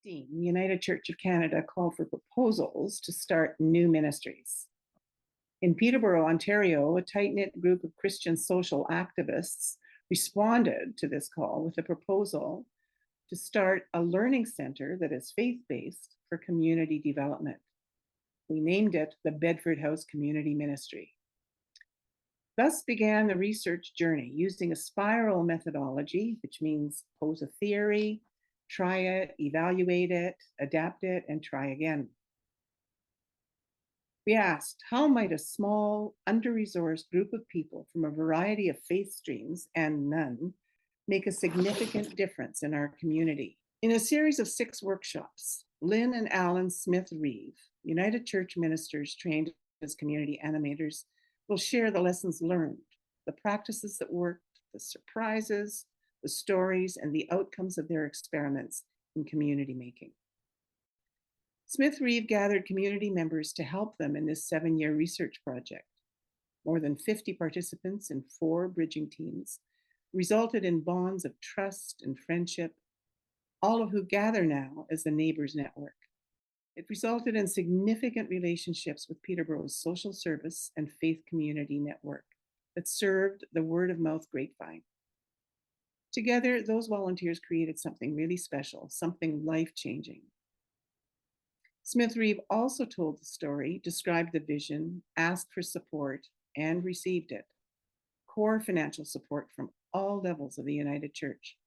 The United Church of Canada called for proposals to start new ministries. In Peterborough, Ontario, a tight knit group of Christian social activists responded to this call with a proposal to start a learning center that is faith based for community development. We named it the Bedford House Community Ministry. Thus began the research journey using a spiral methodology, which means pose a theory, try it, evaluate it, adapt it, and try again. We asked, how might a small, under-resourced group of people from a variety of faith streams and none make a significant difference in our community? In a series of 6 workshops, Lynn and Alan Smith-Reeve, United Church ministers trained as community animators, will share the lessons learned, the practices that worked, the surprises, the stories, and the outcomes of their experiments in community making. Smith-Reeve gathered community members to help them in this 7-year research project. More than 50 participants in 4 bridging teams resulted in bonds of trust and friendship, all of who gather now as the Neighbors Network. It resulted in significant relationships with Peterborough's social service and faith community network that served the word-of-mouth grapevine. Together, those volunteers created something really special, something life-changing. Smith-Reeve also told the story, described the vision, asked for support, and received it. Core financial support from all levels of the United Church.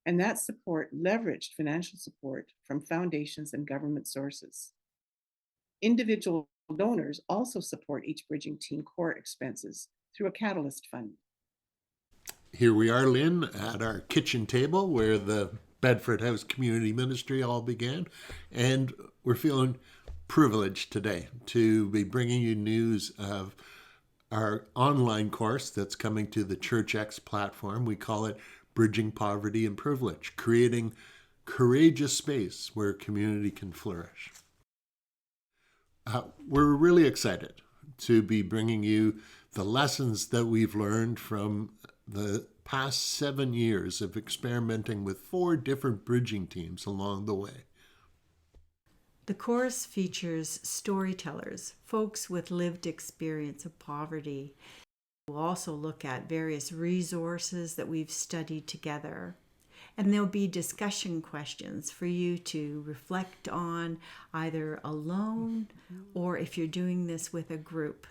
And that support leveraged financial support from foundations and government sources. Individual donors also support each bridging team core expenses through a catalyst fund. Here we are, Lynn, at our kitchen table where the Bedford House Community Ministry all began, and we're feeling privileged today to be bringing you news of our online course that's coming to the ChurchX platform. We call it Bridging Poverty and Privilege, creating courageous space where community can flourish. We're really excited to be bringing you the lessons that we've learned from the past 7 years of experimenting with 4 different bridging teams along the way. The course features storytellers, folks with lived experience of poverty. We'll also look at various resources that we've studied together. And there'll be discussion questions for you to reflect on either alone or if you're doing this with a group.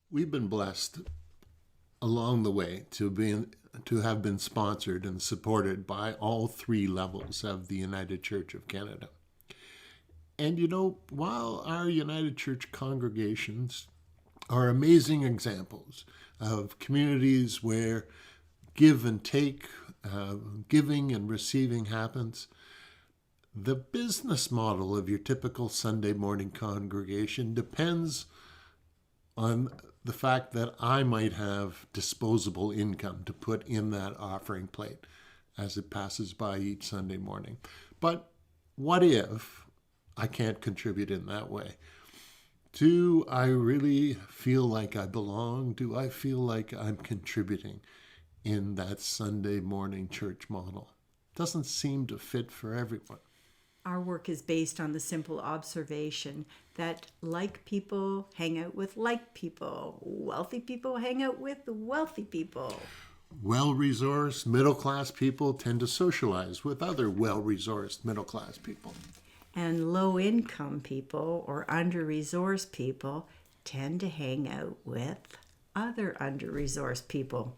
We've been blessed along the way to have been sponsored and supported by all 3 levels of the United Church of Canada. And while our United Church congregations are amazing examples of communities where give and take, giving and receiving happens, the business model of your typical Sunday morning congregation depends on the fact that I might have disposable income to put in that offering plate as it passes by each Sunday morning. But what if I can't contribute in that way? Do I really feel like I belong? Do I feel like I'm contributing in that Sunday morning church model? Doesn't seem to fit for everyone. Our work is based on the simple observation that like people hang out with like people. Wealthy people hang out with wealthy people. Well-resourced middle-class people tend to socialize with other well-resourced middle-class people. And low-income people or under-resourced people tend to hang out with other under-resourced people.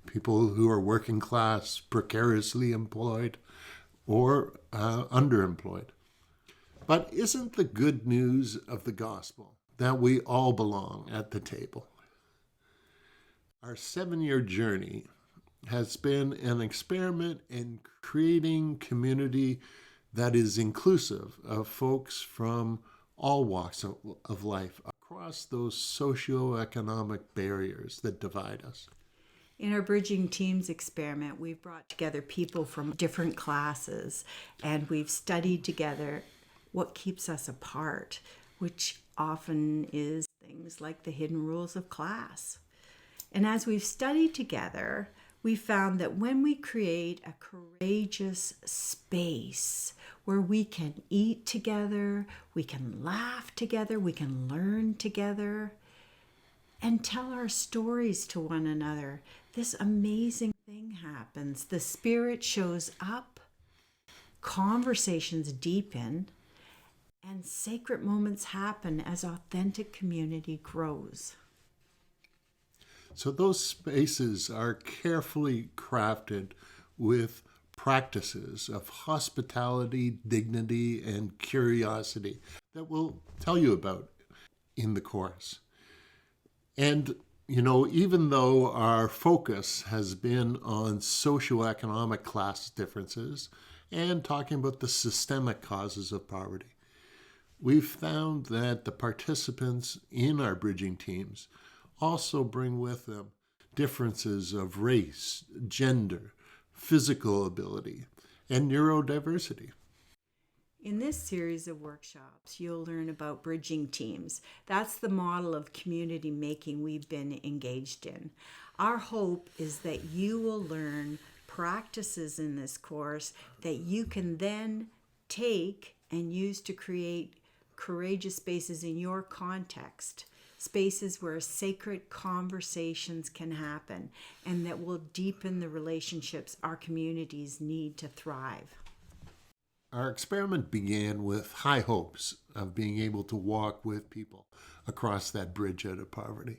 People who are working class, precariously employed, or underemployed. But isn't the good news of the gospel that we all belong at the table? Our 7-year journey has been an experiment in creating community that is inclusive of folks from all walks of life across those socioeconomic barriers that divide us. In our Bridging Teams experiment, we've brought together people from different classes and we've studied together what keeps us apart, which often is things like the hidden rules of class. And as we've studied together, We found that when we create a courageous space where we can eat together, we can laugh together, we can learn together, and tell our stories to one another, this amazing thing happens. The Spirit shows up, conversations deepen, and sacred moments happen as authentic community grows. So those spaces are carefully crafted with practices of hospitality, dignity, and curiosity that we'll tell you about in the course. And, even though our focus has been on socioeconomic class differences and talking about the systemic causes of poverty, we've found that the participants in our bridging teams also bring with them differences of race, gender, physical ability, and neurodiversity. In this series of workshops, you'll learn about bridging teams. That's the model of community making we've been engaged in. Our hope is that you will learn practices in this course that you can then take and use to create courageous spaces in your context, spaces where sacred conversations can happen and that will deepen the relationships our communities need to thrive. Our experiment began with high hopes of being able to walk with people across that bridge out of poverty.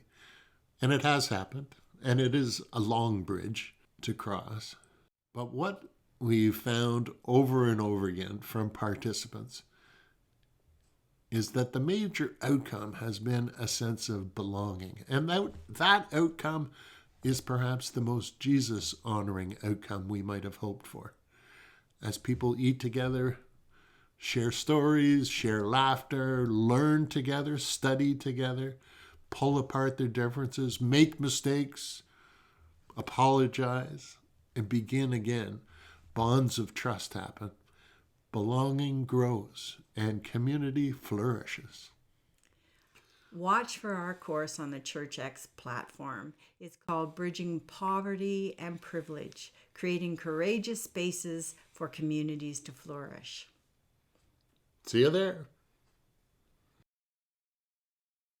And it has happened, and it is a long bridge to cross. But what we've found over and over again from participants is that the major outcome has been a sense of belonging. And that outcome is perhaps the most Jesus-honoring outcome we might have hoped for. As people eat together, share stories, share laughter, learn together, study together, pull apart their differences, make mistakes, apologize, and begin again, bonds of trust happen. Belonging grows and community flourishes. Watch for our course on the ChurchX platform. It's called Bridging Poverty and Privilege, Creating Courageous Spaces for Communities to Flourish. See you there.